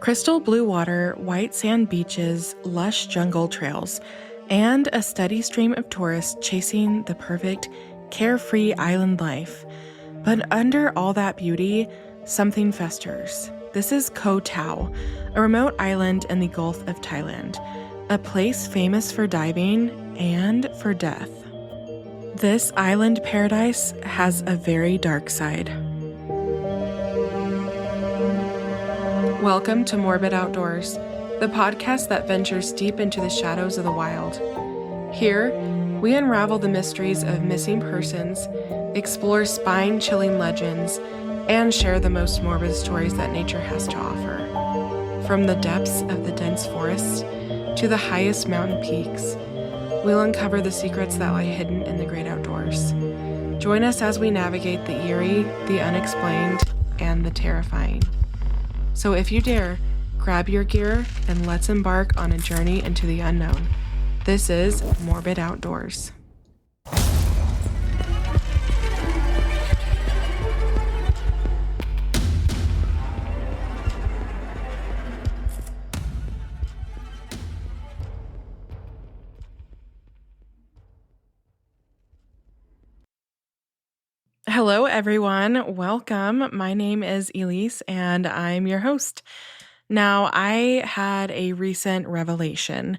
Crystal blue water, white sand beaches, lush jungle trails, and a steady stream of tourists chasing the perfect, carefree island life. But under all that beauty, something festers. This is Koh Tao, a remote island in the Gulf of Thailand, a place famous for diving and for death. This island paradise has a very dark side. Welcome to Morbid Outdoors, the podcast that ventures deep into the shadows of the wild. Here, we unravel the mysteries of missing persons, explore spine-chilling legends, and share the most morbid stories that nature has to offer. From the depths of the dense forests to the highest mountain peaks, we'll uncover the secrets that lie hidden in the great outdoors. Join us as we navigate the eerie, the unexplained, and the terrifying. So if you dare, grab your gear and let's embark on a journey into the unknown. This is Morbid Outdoors. Hello, everyone. Welcome. My name is Elise, and I'm your host. Now, I had a recent revelation.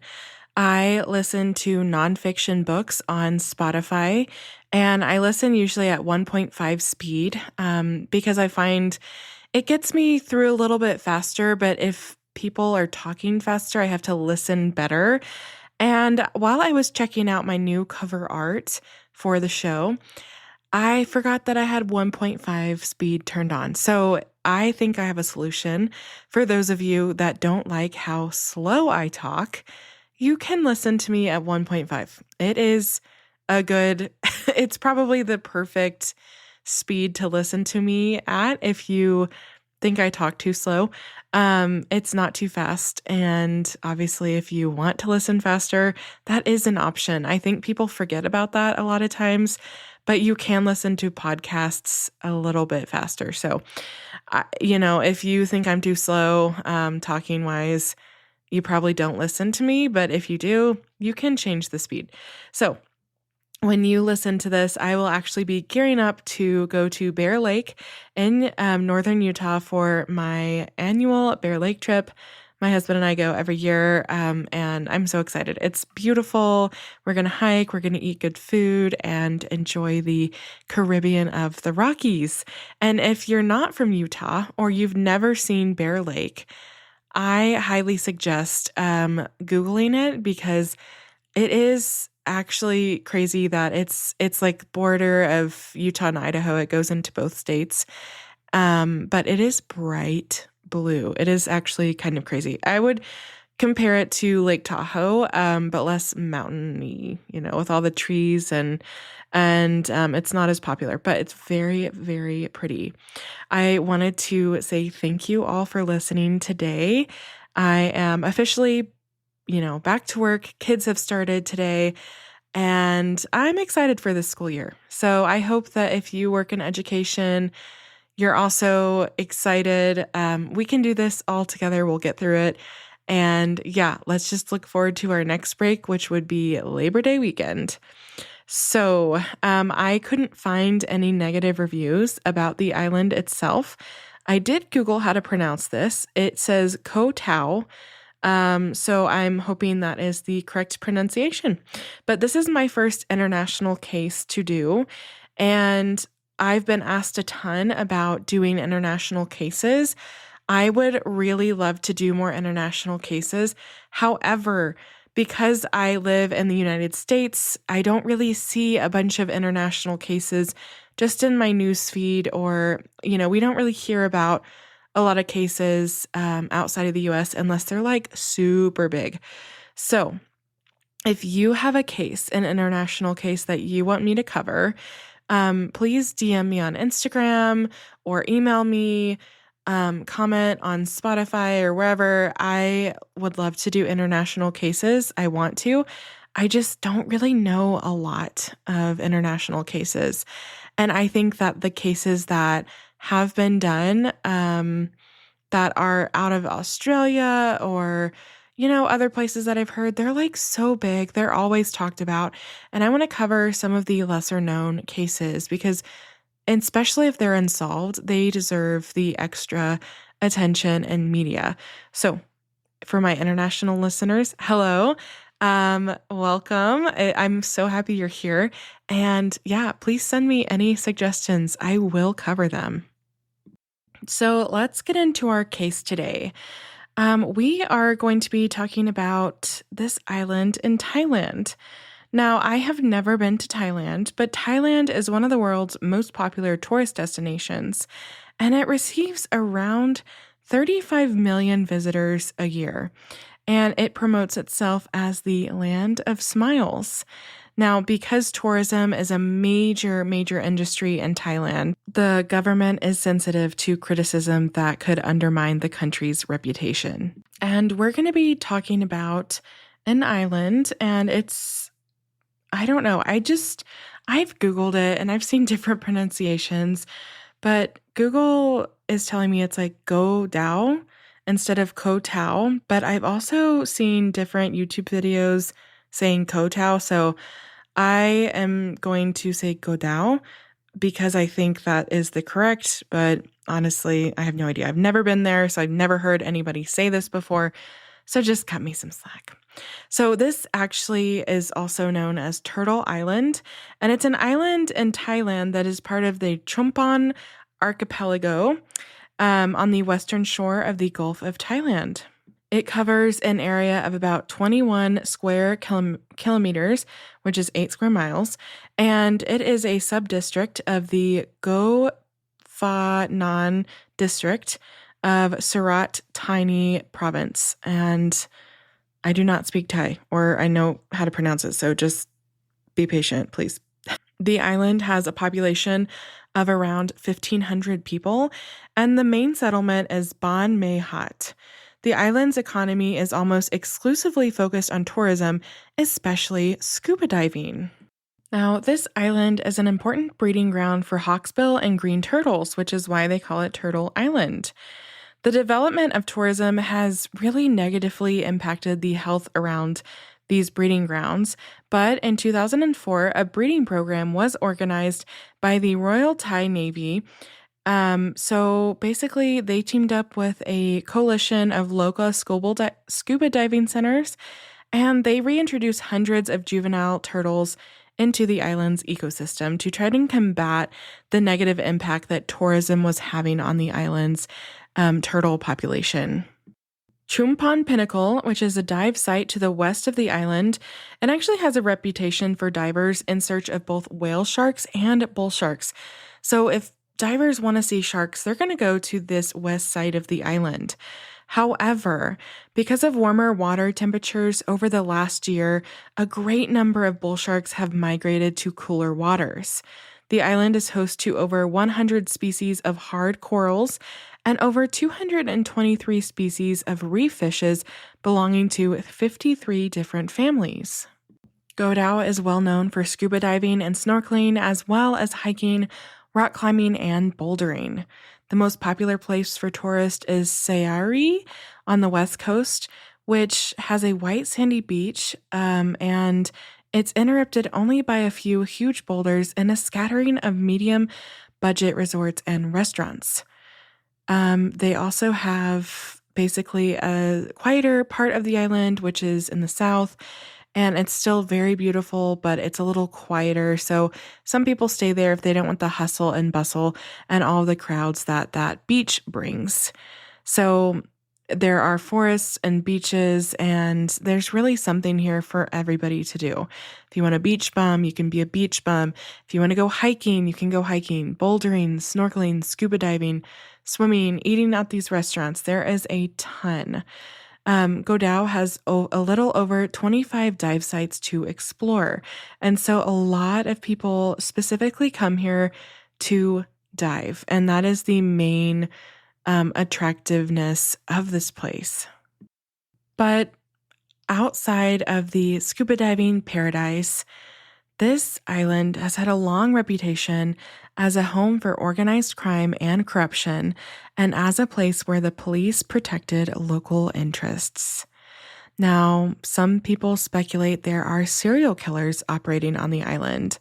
I listen to nonfiction books on Spotify, and I listen usually at 1.5 speed because I find it gets me through a little bit faster, but if people are talking faster, I have to listen better. And while I was checking out my new cover art for the show, I forgot that I had 1.5 speed turned on. So I think I have a solution. For those of you that don't like how slow I talk, you can listen to me at 1.5. It is it's probably the perfect speed to listen to me at if you think I talk too slow. It's not too fast. And obviously, if you want to listen faster, that is an option. I think people forget about that a lot of times, but you can listen to podcasts a little bit faster. So, if you think I'm too slow, talking wise, you probably don't listen to me. But if you do, you can change the speed. So when you listen to this, I will actually be gearing up to go to Bear Lake in northern Utah for my annual Bear Lake trip. My husband and I go every year, and I'm so excited. It's beautiful. We're going to hike, we're going to eat good food, and enjoy the Caribbean of the Rockies. And if you're not from Utah or you've never seen Bear Lake, I highly suggest Googling it because it is actually crazy that it's like border of Utah and Idaho. It goes into both states, but it is bright blue. It is actually kind of crazy. I would compare it to Lake Tahoe, but less mountainy, with all the trees and it's not as popular, but it's very, very pretty. I wanted to say thank you all for listening today. I am officially, back to work. Kids have started today, and I'm excited for this school year. So I hope that if you work in education, you're also excited. We can do this all together. We'll get through it. And yeah, let's just look forward to our next break, which would be Labor Day weekend. So I couldn't find any negative reviews about the island itself. I did Google how to pronounce this. It says Koh Tao. So I'm hoping that is the correct pronunciation. But this is my first international case to do. And I've been asked a ton about doing international cases. I would really love to do more international cases. However, because I live in the United States, I don't really see a bunch of international cases just in my news feed, or, we don't really hear about a lot of cases outside of the US unless they're like super big. So if you have a case, an international case that you want me to cover, please DM me on Instagram or email me, comment on Spotify or wherever. I would love to do international cases. I want to. I just don't really know a lot of international cases. And I think that the cases that have been done, that are out of Australia or, other places that I've heard. They're like so big. They're always talked about. And I want to cover some of the lesser known cases because, and especially if they're unsolved, they deserve the extra attention and media. So, for my international listeners, hello. Welcome. I'm so happy you're here. And yeah, please send me any suggestions. I will cover them. So let's get into our case today. We are going to be talking about this island in Thailand. Now, I have never been to Thailand, but Thailand is one of the world's most popular tourist destinations, and it receives around 35 million visitors a year, and it promotes itself as the land of smiles. Now, because tourism is a major industry in Thailand, the government is sensitive to criticism that could undermine the country's reputation. And we're going to be talking about an island, and I don't know, I've Googled it and I've seen different pronunciations, but Google is telling me it's like Koh Tao instead of Koh Tao, but I've also seen different YouTube videos saying Koh Tao, so I am going to say Koh Tao because I think that is the correct, but honestly, I have no idea. I've never been there, so I've never heard anybody say this before, so just cut me some slack. So this actually is also known as Turtle Island, and it's an island in Thailand that is part of the Chumphon archipelago on the western shore of the Gulf of Thailand. It covers an area of about 21 square kilometers, which is 8 square miles, and it is a sub-district of the Go Pha Nan district of Surat Thani province. And I do not speak Thai, or I know how to pronounce it, so just be patient, please. The island has a population of around 1,500 people, and the main settlement is Ban Mae Hat. The island's economy is almost exclusively focused on tourism, especially scuba diving. Now, this island is an important breeding ground for hawksbill and green turtles, which is why they call it Turtle Island. The development of tourism has really negatively impacted the health around these breeding grounds, but in 2004, a breeding program was organized by the Royal Thai Navy. So basically, they teamed up with a coalition of local scuba diving centers, and they reintroduced hundreds of juvenile turtles into the island's ecosystem to try to combat the negative impact that tourism was having on the island's turtle population. Chumphon Pinnacle, which is a dive site to the west of the island, and actually has a reputation for divers in search of both whale sharks and bull sharks. So if divers want to see sharks, they're going to go to this west side of the island. However, because of warmer water temperatures over the last year, a great number of bull sharks have migrated to cooler waters. The island is host to over 100 species of hard corals and over 223 species of reef fishes belonging to 53 different families. Koh Tao is well known for scuba diving and snorkeling, as well as hiking, rock climbing, and bouldering. The most popular place for tourists is Sayari on the west coast, which has a white sandy beach, and it's interrupted only by a few huge boulders and a scattering of medium budget resorts and restaurants. They also have basically a quieter part of the island, which is in the south, and it's still very beautiful, but it's a little quieter. So some people stay there if they don't want the hustle and bustle and all the crowds that beach brings. So there are forests and beaches, and there's really something here for everybody to do. If you want a beach bum, you can be a beach bum. If you want to go hiking, you can go hiking, bouldering, snorkeling, scuba diving, swimming, eating at these restaurants. There is a ton. Koh Tao has a little over 25 dive sites to explore. And so a lot of people specifically come here to dive, and that is the main attractiveness of this place. But outside of the scuba diving paradise, This island has had a long reputation as a home for organized crime and corruption, and as a place where the police protected local interests. Now, some people speculate there are serial killers operating on the island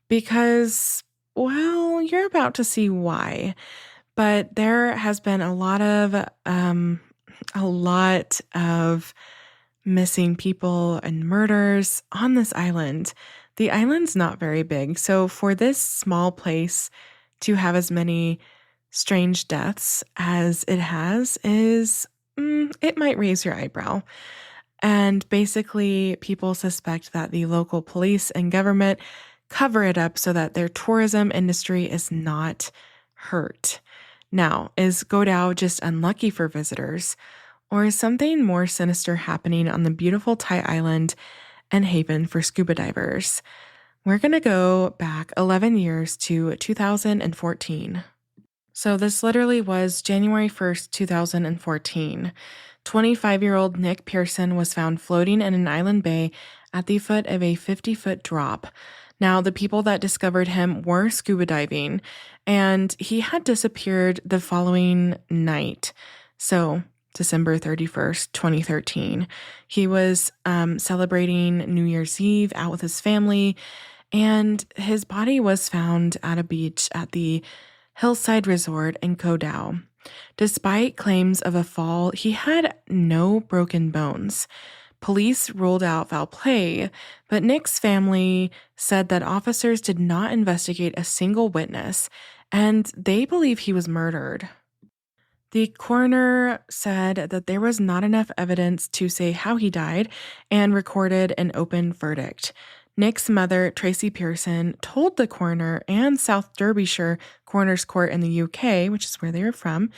because, well, you're about to see why. But there has been a lot of missing people and murders on this island. The island's not very big, so for this small place to have as many strange deaths as it has it might raise your eyebrow. And basically, people suspect that the local police and government cover it up so that their tourism industry is not hurt. Now, is Koh Tao just unlucky for visitors, or is something more sinister happening on the beautiful Thai island and haven for scuba divers? We're going to go back 11 years to 2014. So this literally was January 1st, 2014. 25-year-old Nick Pearson was found floating in an island bay at the foot of a 50-foot drop. Now, the people that discovered him were scuba diving, and he had disappeared the following night. So, December 31st, 2013. He was celebrating New Year's Eve out with his family, and his body was found at a beach at the Hillside Resort in Koh Tao. Despite claims of a fall, he had no broken bones. Police ruled out foul play, but Nick's family said that officers did not investigate a single witness, and they believe he was murdered. The coroner said that there was not enough evidence to say how he died and recorded an open verdict. Nick's mother, Tracy Pearson, told the coroner and South Derbyshire Coroner's Court in the UK, which is where they were from,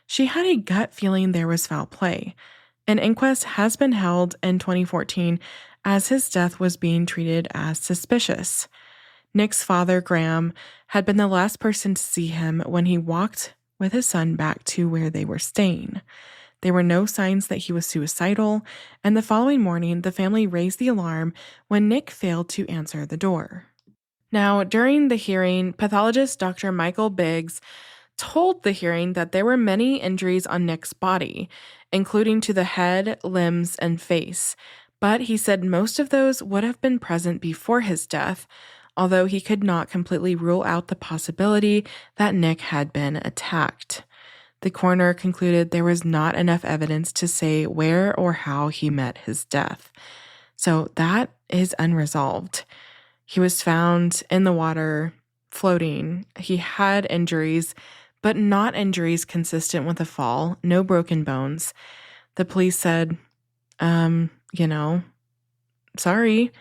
she had a gut feeling there was foul play. An inquest has been held in 2014 as his death was being treated as suspicious. Nick's father, Graham, had been the last person to see him when he walked with his son back to where they were staying. There were no signs that he was suicidal, and the following morning, the family raised the alarm when Nick failed to answer the door. Now, during the hearing, pathologist Dr. Michael Biggs told the hearing that there were many injuries on Nick's body, including to the head, limbs, and face, but he said most of those would have been present before his death, although he could not completely rule out the possibility that Nick had been attacked. The coroner concluded there was not enough evidence to say where or how he met his death. So that is unresolved. He was found in the water, floating. He had injuries, but not injuries consistent with a fall, no broken bones. The police said, sorry.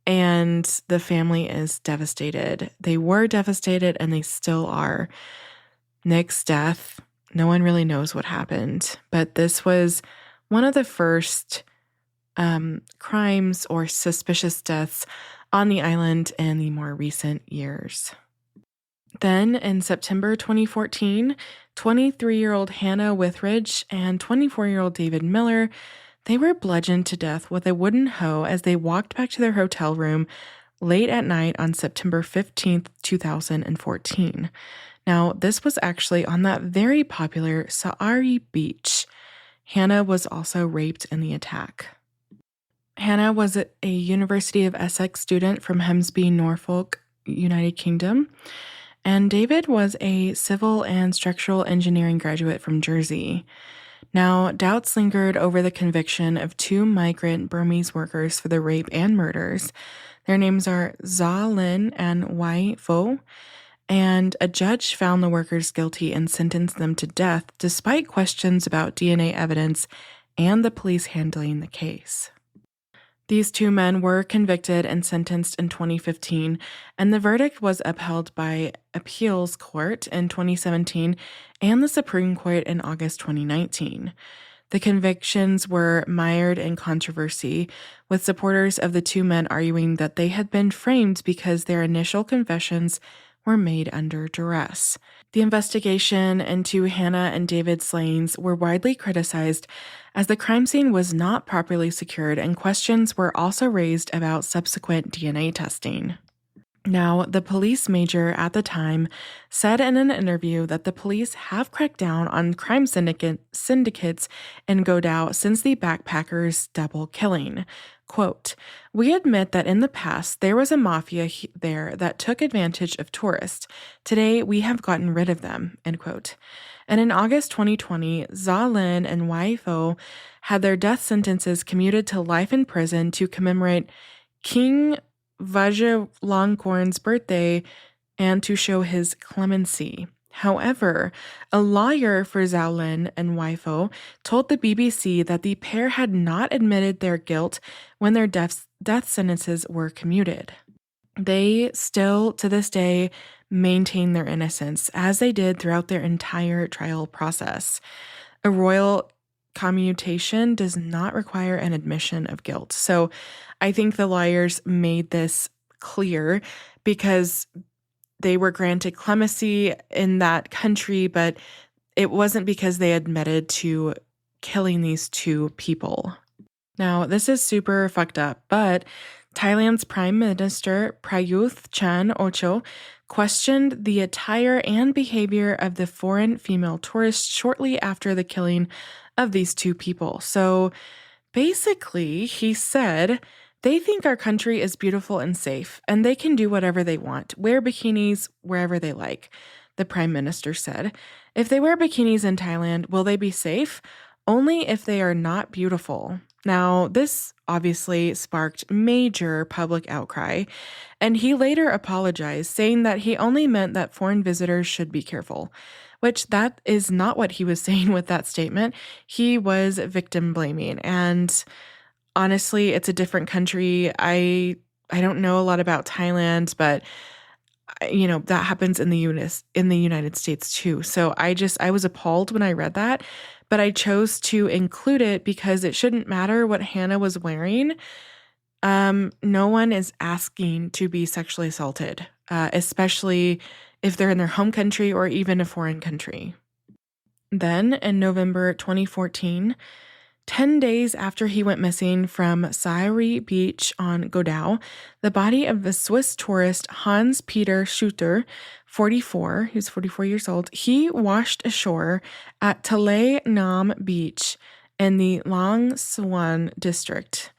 And the family is devastated. They were devastated and they still are. Nick's death, no one really knows what happened, but this was one of the first crimes or suspicious deaths on the island in the more recent years. Then in September 2014, 23-year-old Hannah Withridge and 24-year-old David Miller, they were bludgeoned to death with a wooden hoe as they walked back to their hotel room late at night on September 15th, 2014. Now, this was actually on that very popular Saari beach. Hannah was also raped in the attack. Hannah was a University of Essex student from Hemsby, Norfolk, United Kingdom, and David was a civil and structural engineering graduate from Jersey. Now, doubts lingered over the conviction of two migrant Burmese workers for the rape and murders. Their names are Za Lin and Wai Fo, and a judge found the workers guilty and sentenced them to death despite questions about DNA evidence and the police handling the case. These two men were convicted and sentenced in 2015, and the verdict was upheld by Appeals Court in 2017 and the Supreme Court in August 2019. The convictions were mired in controversy, with supporters of the two men arguing that they had been framed because their initial confessions were made under duress. The investigation into Hannah and David's slayings were widely criticized as the crime scene was not properly secured, and questions were also raised about subsequent DNA testing. Now, the police major at the time said in an interview that the police have cracked down on crime syndicates in Koh Tao since the backpackers' double killing. Quote, "We admit that in the past there was a mafia there that took advantage of tourists. Today we have gotten rid of them," end quote. And in August 2020, Za Lin and Wai Fo had their death sentences commuted to life in prison to commemorate King Vajiralongkorn's birthday and to show his clemency. However, a lawyer for Zhao Lin and Wai Fo told the BBC that the pair had not admitted their guilt when their death sentences were commuted. They still, to this day, maintain their innocence, as they did throughout their entire trial process. A royal commutation does not require an admission of guilt. So I think the lawyers made this clear because they were granted clemency in that country, but it wasn't because they admitted to killing these two people. Now, this is super fucked up, but Thailand's Prime Minister Prayuth Chan-o-cha questioned the attire and behavior of the foreign female tourists shortly after the killing of these two people. So basically, he said, "They think our country is beautiful and safe, and they can do whatever they want, wear bikinis wherever they like," the Prime Minister said. "If they wear bikinis in Thailand, will they be safe? Only if they are not beautiful." Now, this obviously sparked major public outcry, and he later apologized, saying that he only meant that foreign visitors should be careful, which that is not what he was saying with that statement. He was victim blaming, and honestly, it's a different country. I don't know a lot about Thailand, but that happens in the United States too. So I was appalled when I read that, but I chose to include it because it shouldn't matter what Hannah was wearing. No one is asking to be sexually assaulted, especially if they're in their home country or even a foreign country. Then in November 2014, 10 days after he went missing from Sairi Beach on Koh Tao, the body of the Swiss tourist Hans-Peter Schutter, 44, he was 44 years old, he washed ashore at Talay Nam Beach in the Long Swan district.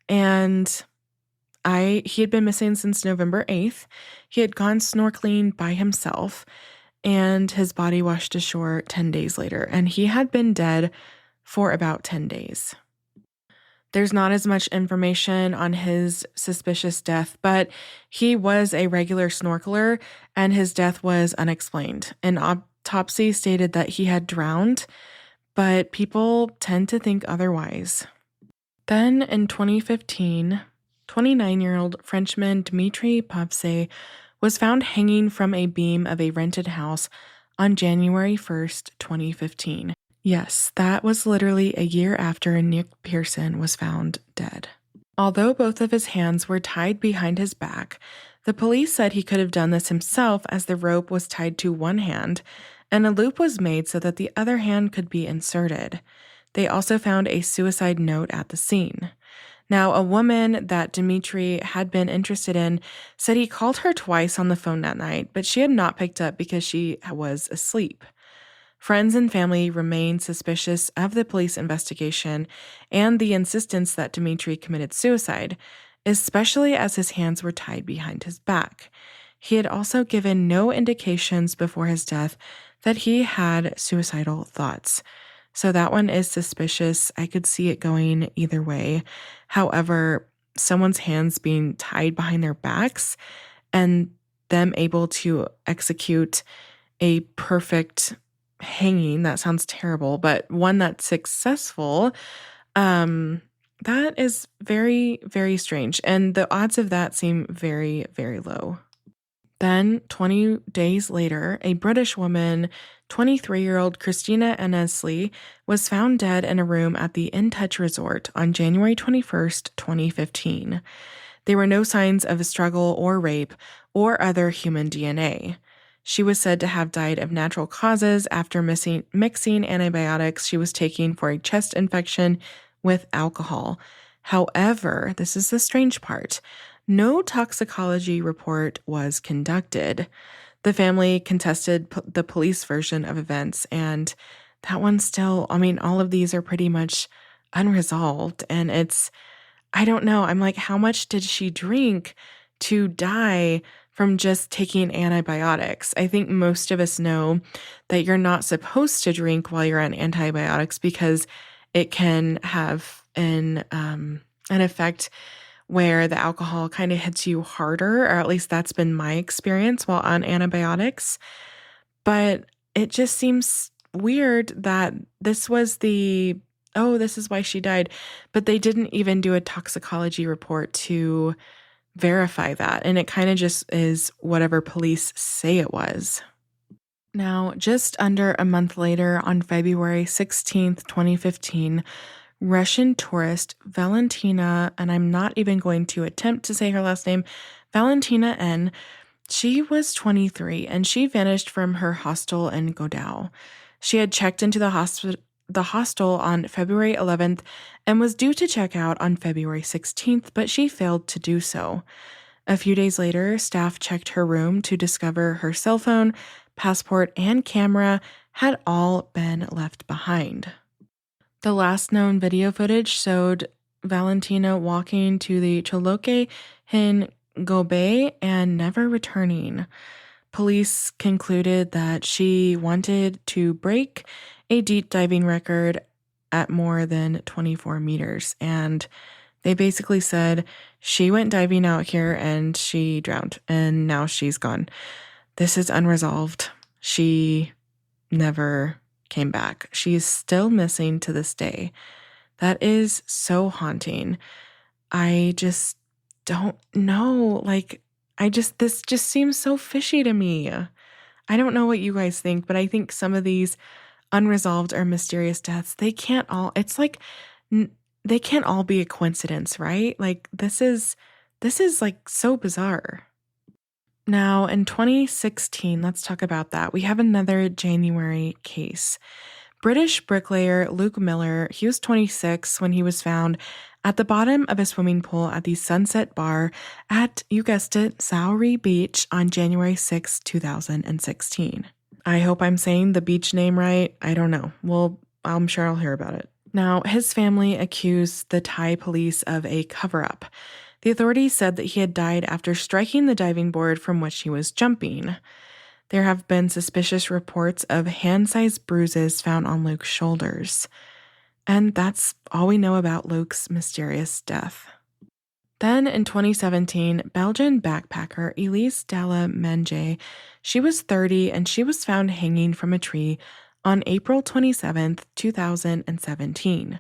And he had been missing since November 8th. He had gone snorkeling by himself, and his body washed ashore 10 days later, and he had been dead for about 10 days. There's not as much information on his suspicious death, but he was a regular snorkeler, and his death was unexplained. An autopsy stated that he had drowned, but people tend to think otherwise. Then in 2015, 29-year-old Frenchman Dimitri Pavse was found hanging from a beam of a rented house on January 1st, 2015. Yes, that was literally a year after Nick Pearson was found dead. Although both of his hands were tied behind his back, the police said he could have done this himself, as the rope was tied to one hand and a loop was made so that the other hand could be inserted. They also found a suicide note at the scene. Now, a woman that Dimitri had been interested in said he called her twice on the phone that night, but she had not picked up because she was asleep. Friends and family remained suspicious of the police investigation and the insistence that Dimitri committed suicide, especially as his hands were tied behind his back. He had also given no indications before his death that he had suicidal thoughts. So that one is suspicious. I could see it going either way. However, someone's hands being tied behind their backs and them able to execute a perfect hanging, that sounds terrible, but one that's successful, that is very, very strange. And the odds of that seem very, very low. Then 20 days later, a British woman, 23-year-old Christina Annesley, was found dead in a room at the In Touch Resort on January 21st, 2015. There were no signs of a struggle or rape or other human DNA. She was said to have died of natural causes after mixing antibiotics she was taking for a chest infection with alcohol. However, this is the strange part, no toxicology report was conducted. The family contested the police version of events, and that one still, all of these are pretty much unresolved. And I don't know. I'm like, how much did she drink to die from just taking antibiotics? I think most of us know that you're not supposed to drink while you're on antibiotics because it can have an effect where the alcohol kind of hits you harder, or at least that's been my experience while on antibiotics. But it just seems weird that this was this is why she died, but they didn't even do a toxicology report to verify that. And it kind of just is whatever police say it was. Now, just under a month later, on February 16th, 2015, Russian tourist Valentina, and I'm not even going to attempt to say her last name, Valentina N., she was 23 and she vanished from her hostel in Koh Tao. She had checked into the hostel on February 11th and was due to check out on February 16th, but she failed to do so. A few days later, staff checked her room to discover her cell phone, passport, and camera had all been left behind. The last known video footage showed Valentina walking to the Choloke Hin Gobe and never returning. Police concluded that she wanted to break a deep diving record at more than 24 meters. And they basically said she went diving out here and she drowned and now she's gone. This is unresolved. She never came back. She is still missing to this day. That is so haunting. I just don't know. This just seems so fishy to me. I don't know what you guys think, but I think some of these unresolved or mysterious deaths, they can't all be a coincidence, right? Like this is like so bizarre. Now, in 2016, let's talk about that. We have another January case. British bricklayer Luke Miller, he was 26 when he was found at the bottom of a swimming pool at the Sunset Bar at, you guessed it, Sauri Beach on January 6, 2016. I hope I'm saying the beach name right. I don't know. Well, I'm sure I'll hear about it. Now, his family accused the Thai police of a cover-up. The authorities said that he had died after striking the diving board from which he was jumping. There have been suspicious reports of hand-sized bruises found on Luke's shoulders. And that's all we know about Luke's mysterious death. Then in 2017, Belgian backpacker Elise Dalla Menge, she was 30 and she was found hanging from a tree on April 27th, 2017.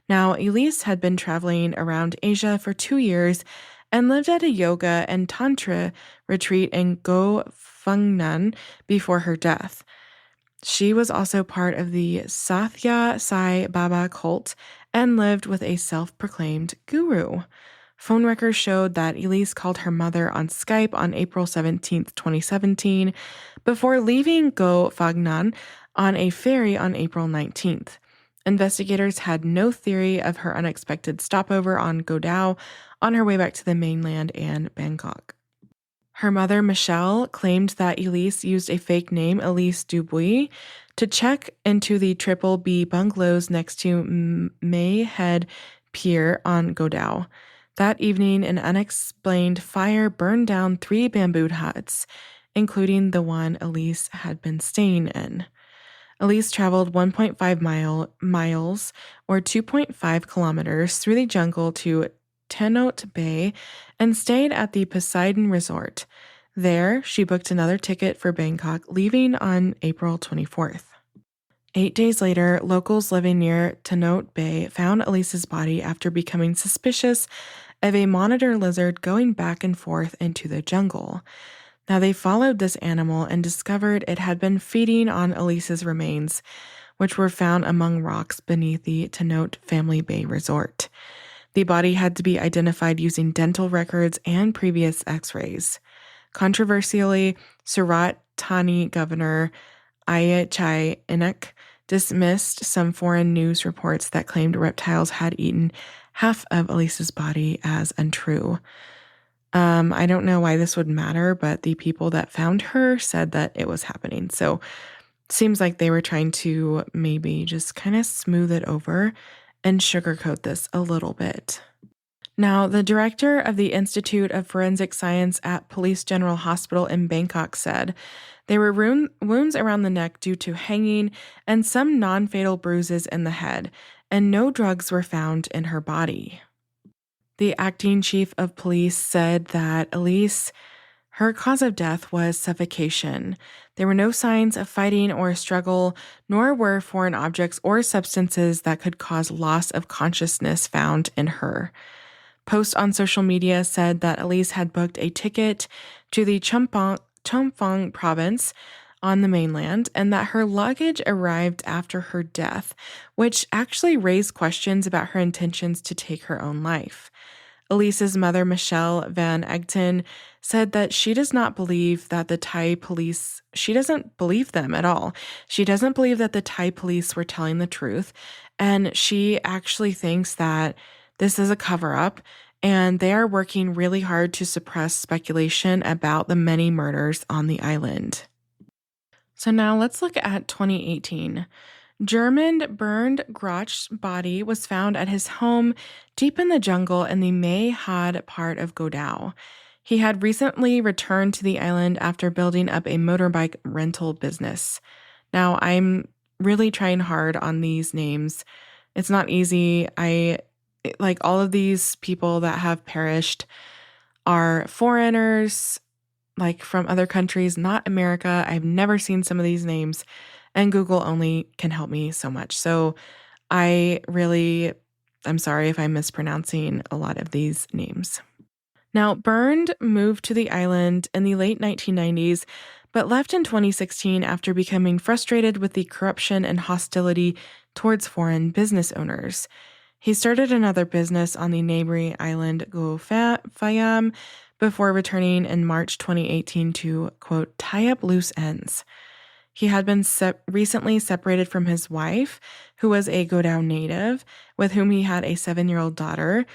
Now, Elise had been traveling around Asia for 2 years and lived at a yoga and tantra retreat in Go Phang before her death. She was also part of the Sathya Sai Baba cult and lived with a self-proclaimed guru. Phone records showed that Elise called her mother on Skype on April 17, 2017, before leaving Go Phang on a ferry on April 19th. Investigators had no theory of her unexpected stopover on Koh Tao on her way back to the mainland and Bangkok. Her mother, Michelle, claimed that Elise used a fake name, Elise Dubuis, to check into the Triple B bungalows next to May Head Pier on Koh Tao. That evening, an unexplained fire burned down 3 bamboo huts, including the one Elise had been staying in. Elise traveled 1.5 miles or 2.5 kilometers through the jungle to Tenot Bay and stayed at the Poseidon Resort. There, she booked another ticket for Bangkok, leaving on April 24th. 8 days later, locals living near Tenot Bay found Elise's body after becoming suspicious of a monitor lizard going back and forth into the jungle. Now, they followed this animal and discovered it had been feeding on Elise's remains, which were found among rocks beneath the Tenot Family Bay Resort. The body had to be identified using dental records and previous x-rays. Controversially, Surat Thani Governor Ayachai Inak dismissed some foreign news reports that claimed reptiles had eaten half of Elise's body as untrue. I don't know why this would matter, but the people that found her said that it was happening. So it seems like they were trying to maybe just kind of smooth it over and sugarcoat this a little bit. Now, the director of the Institute of Forensic Science at Police General Hospital in Bangkok said there were wounds around the neck due to hanging and some non-fatal bruises in the head, and no drugs were found in her body. The acting chief of police said that Elise, her cause of death was suffocation. There were no signs of fighting or struggle, nor were foreign objects or substances that could cause loss of consciousness found in her. Posts on social media said that Elise had booked a ticket to the Chumphon province on the mainland and that her luggage arrived after her death, which actually raised questions about her intentions to take her own life. Elise's mother, Michelle Van Egton, said that she does not believe that the Thai police, she doesn't believe them at all. She doesn't believe that the Thai police were telling the truth, and she actually thinks that this is a cover-up, and they are working really hard to suppress speculation about the many murders on the island. So now let's look at 2018. German Bernd Groch's body was found at his home deep in the jungle in the Mae Had part of Koh Tao. He had recently returned to the island after building up a motorbike rental business. Now, I'm really trying hard on these names. It's not easy. Like all of these people that have perished are foreigners, like from other countries, not America. I've never seen some of these names, and Google only can help me so much. So I'm sorry if I'm mispronouncing a lot of these names. Now, Bernd moved to the island in the late 1990s, but left in 2016 after becoming frustrated with the corruption and hostility towards foreign business owners. He started another business on the neighboring island Koh Tao before returning in March 2018 to, quote, tie up loose ends. He had been recently separated from his wife, who was a Koh Tao native, with whom he had a 7-year-old daughter,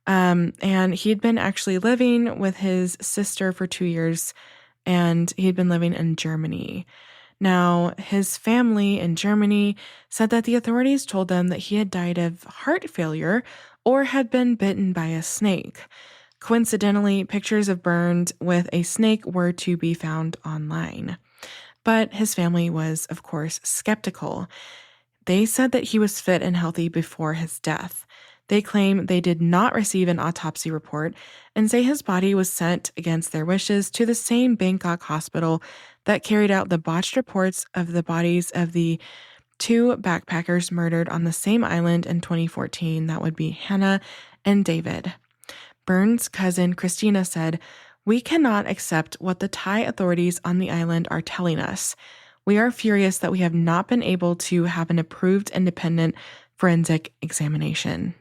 and he'd been actually living with his sister for 2 years, and he'd been living in Germany. Now, his family in Germany said that the authorities told them that he had died of heart failure or had been bitten by a snake. Coincidentally, pictures of Bernd with a snake were to be found online. But his family was, of course, skeptical. They said that he was fit and healthy before his death. They claim they did not receive an autopsy report and say his body was sent against their wishes to the same Bangkok hospital that carried out the botched reports of the bodies of the 2 backpackers murdered on the same island in 2014. That would be Hannah and David. Bernd's cousin Christina said, "We cannot accept what the Thai authorities on the island are telling us. We are furious that we have not been able to have an approved independent forensic examination."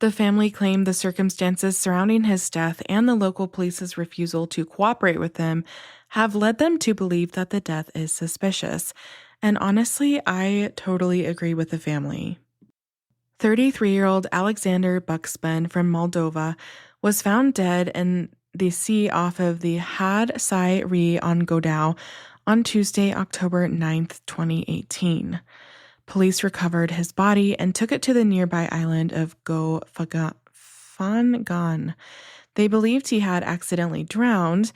The family claimed the circumstances surrounding his death and the local police's refusal to cooperate with them have led them to believe that the death is suspicious. And honestly, I totally agree with the family. 33-year-old Alexander Buxban from Moldova was found dead in the sea off of the Had Sai Ri on Koh Tao on Tuesday, October 9th, 2018. Police recovered his body and took it to the nearby island of Koh Phangan. They believed he had accidentally drowned,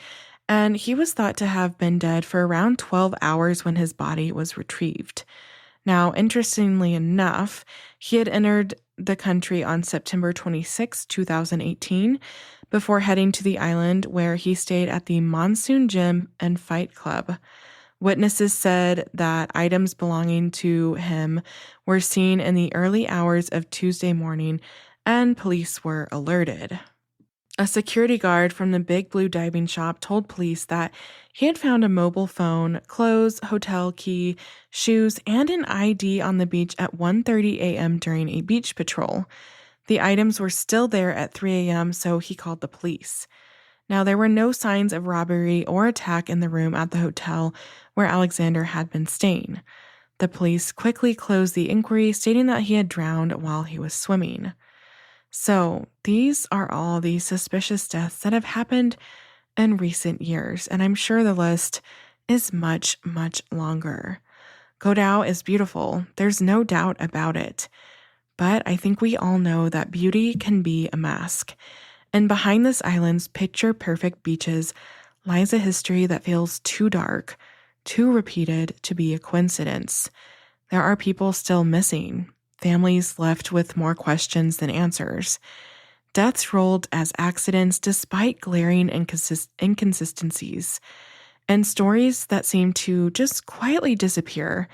and he was thought to have been dead for around 12 hours when his body was retrieved. Now, interestingly enough, he had entered the country on September 26, 2018, before heading to the island where he stayed at the Monsoon Gym and Fight Club. Witnesses said that items belonging to him were seen in the early hours of Tuesday morning, and police were alerted. A security guard from the Big Blue diving shop told police that he had found a mobile phone, clothes, hotel key, shoes, and an ID on the beach at 1:30 a.m. during a beach patrol. The items were still there at 3 a.m., so he called the police. Now, there were no signs of robbery or attack in the room at the hotel where Alexander had been staying. The police quickly closed the inquiry, stating that he had drowned while he was swimming. So, these are all the suspicious deaths that have happened in recent years, and I'm sure the list is much, much longer. Koh Tao is beautiful, there's no doubt about it. But I think we all know that beauty can be a mask. And behind this island's picture-perfect beaches lies a history that feels too dark, too repeated to be a coincidence. There are people still missing, families left with more questions than answers, deaths rolled as accidents despite glaring inconsistencies, and stories that seem to just quietly disappear,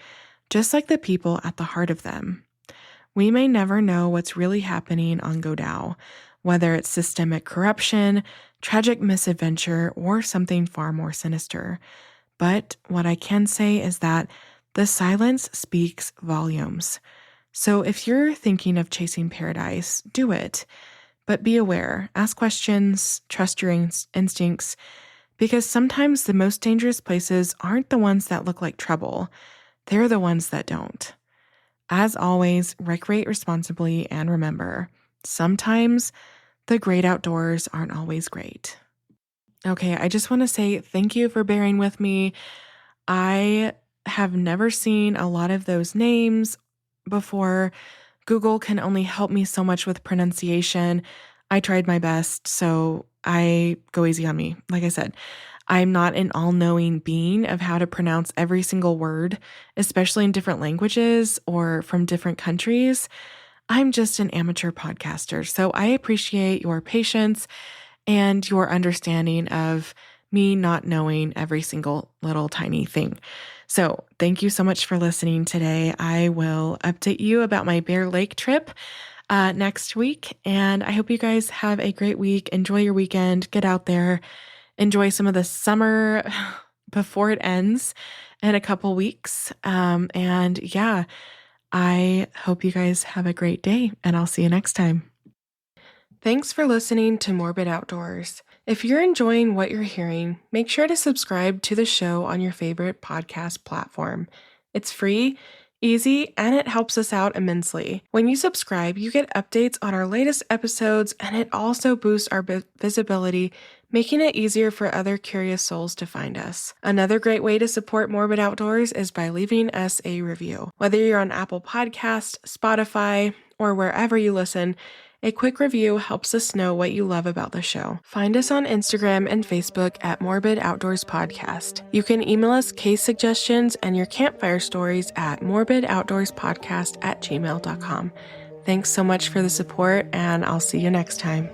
just like the people at the heart of them. We may never know what's really happening on Koh Tao, whether it's systemic corruption, tragic misadventure, or something far more sinister. But what I can say is that the silence speaks volumes. So if you're thinking of chasing paradise, do it. But be aware, ask questions, trust your instincts, because sometimes the most dangerous places aren't the ones that look like trouble. They're the ones that don't. As always, recreate responsibly, and remember, sometimes the great outdoors aren't always great. Okay, I just want to say thank you for bearing with me. I have never seen a lot of those names before. Google can only help me so much with pronunciation. I tried my best, so go easy on me. Like I said, I'm not an all-knowing being of how to pronounce every single word, especially in different languages or from different countries. I'm just an amateur podcaster, so I appreciate your patience and your understanding of me not knowing every single little tiny thing. So thank you so much for listening today. I will update you about my Bear Lake trip next week, and I hope you guys have a great week. Enjoy your weekend. Get out there. Enjoy some of the summer before it ends in a couple weeks. And yeah, I hope you guys have a great day, and I'll see you next time. Thanks for listening to Morbid Outdoors. If you're enjoying what you're hearing, make sure to subscribe to the show on your favorite podcast platform. It's free, easy, and it helps us out immensely. When you subscribe, you get updates on our latest episodes, and it also boosts our visibility, making it easier for other curious souls to find us. Another great way to support Morbid Outdoors is by leaving us a review. Whether you're on Apple Podcasts, Spotify, or wherever you listen, a quick review helps us know what you love about the show. Find us on Instagram and Facebook at Morbid Outdoors Podcast. You can email us case suggestions and your campfire stories at morbidoutdoorspodcast@gmail.com. Thanks so much for the support, and I'll see you next time.